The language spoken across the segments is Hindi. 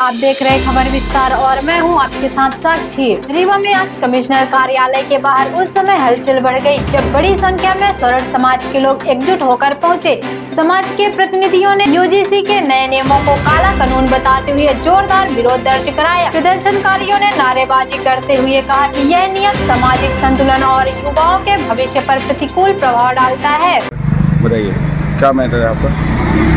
आप देख रहे खबर विस्तार और मैं हूं आपके साथ साक्षी। रीवा में आज कमिश्नर कार्यालय के बाहर उस समय हलचल बढ़ गई जब बड़ी संख्या में स्वर्ण समाज के लोग एकजुट होकर पहुंचे। समाज के प्रतिनिधियों ने यूजीसी के नए नियमों को काला कानून बताते हुए जोरदार विरोध दर्ज कराया। प्रदर्शनकारियों ने नारेबाजी करते हुए कहा कि यह नियम सामाजिक संतुलन और युवाओं के भविष्य पर प्रतिकूल प्रभाव डालता है। बताइए क्या मैटर है आपका?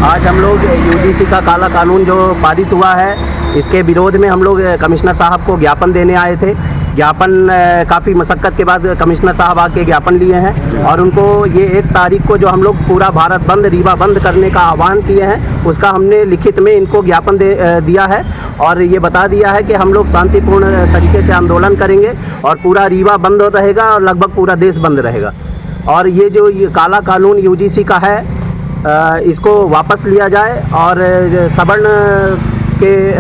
आज हम लोग यूजीसी का काला कानून जो पारित हुआ है, इसके विरोध में हम लोग कमिश्नर साहब को ज्ञापन देने आए थे। ज्ञापन काफ़ी मशक्क़त के बाद कमिश्नर साहब आके ज्ञापन लिए हैं और उनको ये 1 तारीख को जो हम लोग पूरा भारत बंद, रीवा बंद करने का आह्वान किए हैं, उसका हमने लिखित में इनको ज्ञापन दिया है और ये बता दिया है कि हम लोग शांतिपूर्ण तरीके से आंदोलन करेंगे और पूरा रीवा बंद रहेगा और लगभग पूरा देश बंद रहेगा। और ये जो काला कानून यूजीसी का है, इसको वापस लिया जाए और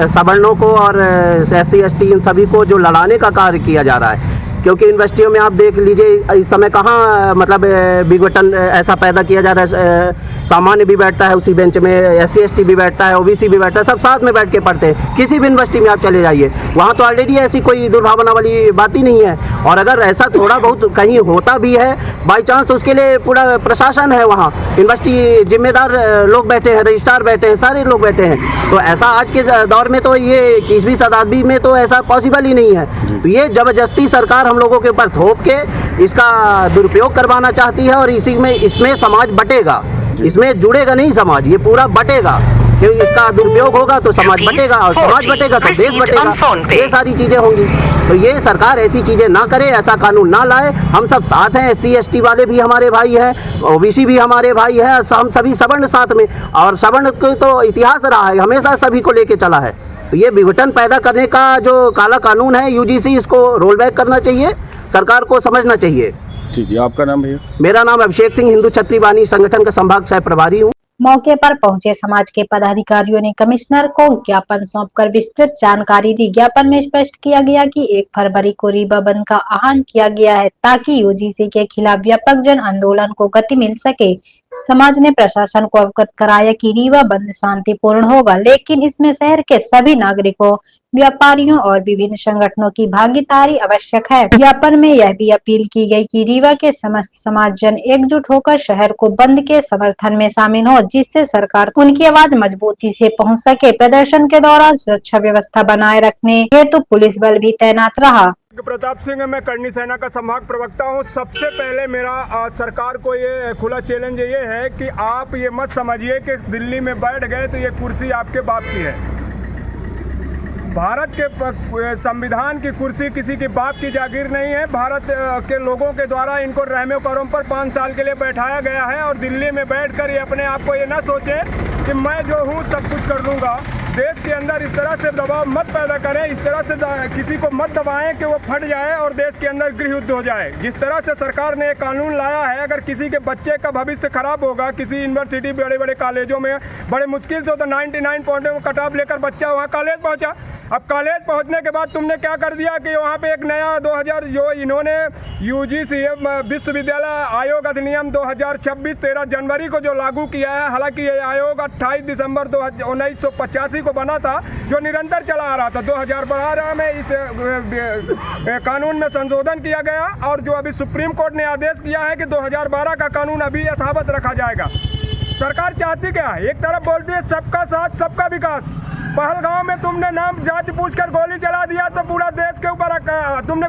सवर्णों को और SC ST इन सभी को जो लड़ाने का कार्य किया जा रहा है, क्योंकि यूनिवर्सिटियों में आप देख लीजिए इस समय कहाँ मतलब विघटन ऐसा पैदा किया जा रहा है। सामान्य भी बैठता है उसी बेंच में, SC ST भी बैठता है, OBC भी बैठता है, सब साथ में बैठ के पढ़ते हैं। किसी भी यूनिवर्सिटी में आप चले जाइए, वहाँ तो ऑलरेडी ऐसी कोई दुर्भावना वाली बात ही नहीं है। और अगर ऐसा थोड़ा बहुत कहीं होता भी है बाई चांस, तो उसके लिए पूरा प्रशासन है वहाँ, यूनिवर्सिटी जिम्मेदार लोग बैठे हैं, रजिस्ट्रार बैठे हैं, सारे लोग बैठे हैं। तो ऐसा आज के दौर में तो ये 21वीं शताब्दी में तो ऐसा पॉसिबल ही नहीं है। तो ये ज़बरदस्ती सरकार हम लोगों के ऊपर थोप के इसका दुरुपयोग करवाना चाहती है और इसमें समाज बटेगा, इसमें जुड़ेगा नहीं समाज, ये पूरा बटेगा। क्योंकि इसका दुरुपयोग होगा तो समाज बटेगा और समाज बटेगा तो देश बटेगा, ये सारी चीज़ें होंगी। तो ये सरकार ऐसी चीज़ें ना करे, ऐसा कानून ना लाए। हम सब साथ हैं, SC ST वाले भी हमारे भाई हैं, OBC भी हमारे भाई हैं, हम सभी सवर्ण साथ में। और सवर्ण को तो इतिहास रहा है, हमेशा सभी को लेके चला है। तो ये विघटन पैदा करने का जो काला कानून है यूजीसी, इसको रोल बैक करना चाहिए, सरकार को समझना चाहिए। जी, आपका नाम भैया? मेरा नाम अभिषेक सिंह, हिंदू क्षत्रिय वाहिनी संगठन का संभाग सह प्रभारी हूँ। मौके पर पहुंचे समाज के पदाधिकारियों ने कमिश्नर को ज्ञापन सौंपकर विस्तृत जानकारी दी। ज्ञापन में स्पष्ट किया गया कि 1 फरवरी को रीवा बंद का आह्वान किया गया है ताकि यूजीसी के खिलाफ व्यापक जन आंदोलन को गति मिल सके। समाज ने प्रशासन को अवगत कराया कि रीवा बंद शांतिपूर्ण होगा, लेकिन इसमें शहर के सभी नागरिकों, व्यापारियों और विभिन्न संगठनों की भागीदारी आवश्यक है। ज्ञापन में यह भी अपील की गई कि रीवा के समस्त समाज जन एकजुट होकर शहर को बंद के समर्थन में शामिल हो, जिससे सरकार उनकी आवाज मजबूती से पहुंच सके। प्रदर्शन के दौरान सुरक्षा व्यवस्था बनाए रखने हेतु पुलिस बल भी तैनात रहा। प्रताप सिंह, मैं करनी सेना का संभाग प्रवक्ता हूं। सबसे पहले मेरा सरकार को ये खुला चैलेंज ये है कि आप ये मत समझिए कि दिल्ली में बैठ गए तो ये कुर्सी आपके बाप की है। भारत के संविधान की कुर्सी किसी के बाप की जागीर नहीं है। भारत के लोगों के द्वारा इनको रहमे करों पर 5 साल के लिए बैठाया गया है और दिल्ली में बैठकर ये अपने आप को ये ना सोचे कि मैं जो हूँ सब कुछ कर लूँगा। देश के अंदर इस तरह से दबाव मत पैदा करें, इस तरह से किसी को मत दबाएं कि वो फट जाए और देश के अंदर गृह युद्ध हो जाए। जिस तरह से सरकार ने एक कानून लाया है, अगर किसी के बच्चे का भविष्य खराब होगा, किसी यूनिवर्सिटी बड़े बड़े कॉलेजों में बड़े मुश्किल से तो 99 पॉइंट में कट ऑफ लेकर बच्चा वहाँ कॉलेज पहुँचा। अब कॉलेज पहुँचने के बाद तुमने क्या कर दिया कि वहाँ पे एक नया 2000 जो इन्होंने यूजीसी विश्वविद्यालय आयोग अधिनियम 2026 13 जनवरी को जो लागू किया है। हालांकि ये आयोग 28 दिसंबर 1985 को बना था, जो निरंतर चला आ रहा था। 2012 में इस कानून में संशोधन किया गया और जो अभी सुप्रीम कोर्ट ने आदेश किया है कि 2012 का कानून अभी यथावत रखा जाएगा। सरकार चाहती क्या है? एक तरफ बोलती है सबका साथ सबका विकास। पहलगांव में तुमने नाम जाति पूछकर गोली चला दिया तो पूरा देश के ऊपर तुमने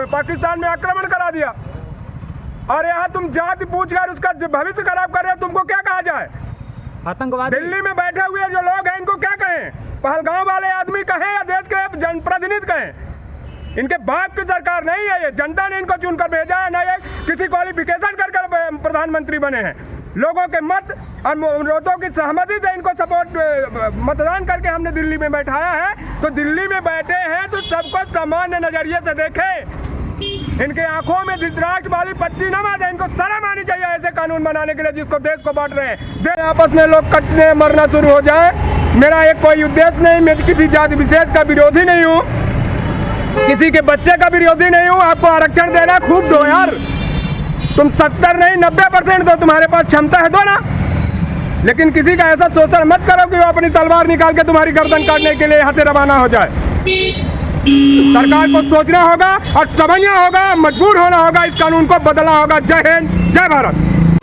पाकिस्तान में आक्रमण करा दिया, और यहाँ तुम जाति पूछकर उसका भविष्य खराब कर रहे हो। तुमको क्या कहा जाए? आतंकवाद। दिल्ली में बैठे हुए जो लोग हैं इनको क्या कहें? पहलगांव वाले आदमी कहें या देश के जनप्रतिनिधि कहें? इनके बाप की सरकार नहीं है, ये जनता ने इनको चुनकर भेजा है, ना ये किसी क्वालिफिकेशन कर प्रधानमंत्री बने हैं। लोगों के मत और अनुरोधों की सहमति से इनको सपोर्ट मतदान करके हमने दिल्ली में बैठाया है। तो दिल्ली में बैठे हैं तो सबको सामान्य नजरिए से देखें। इनके आंखों में धृतराष्ट्र वाली पत्ती न मारे, इनको शर्म आनी चाहिए ऐसे कानून बनाने के लिए जिसको देश को बांट रहे हैं। आपस में लोग कटने मरना शुरू हो जाए, मेरा एक कोई उद्देश्य नहीं। मैं किसी जाति विशेष का विरोधी नहीं हूँ, किसी के बच्चे का विरोधी नहीं हूँ। आपको आरक्षण देना खूब दो यार, तुम 70 नहीं 90% दो, तुम्हारे पास क्षमता है दो ना। लेकिन किसी का ऐसा शोषण मत करो कि वो अपनी तलवार निकाल के तुम्हारी गर्दन काटने के लिए यहाँ से रवाना हो जाए। सरकार को सोचना होगा और समझना होगा, मजबूर होना होगा, इस कानून को बदलना होगा। जय हिंद, जय भारत।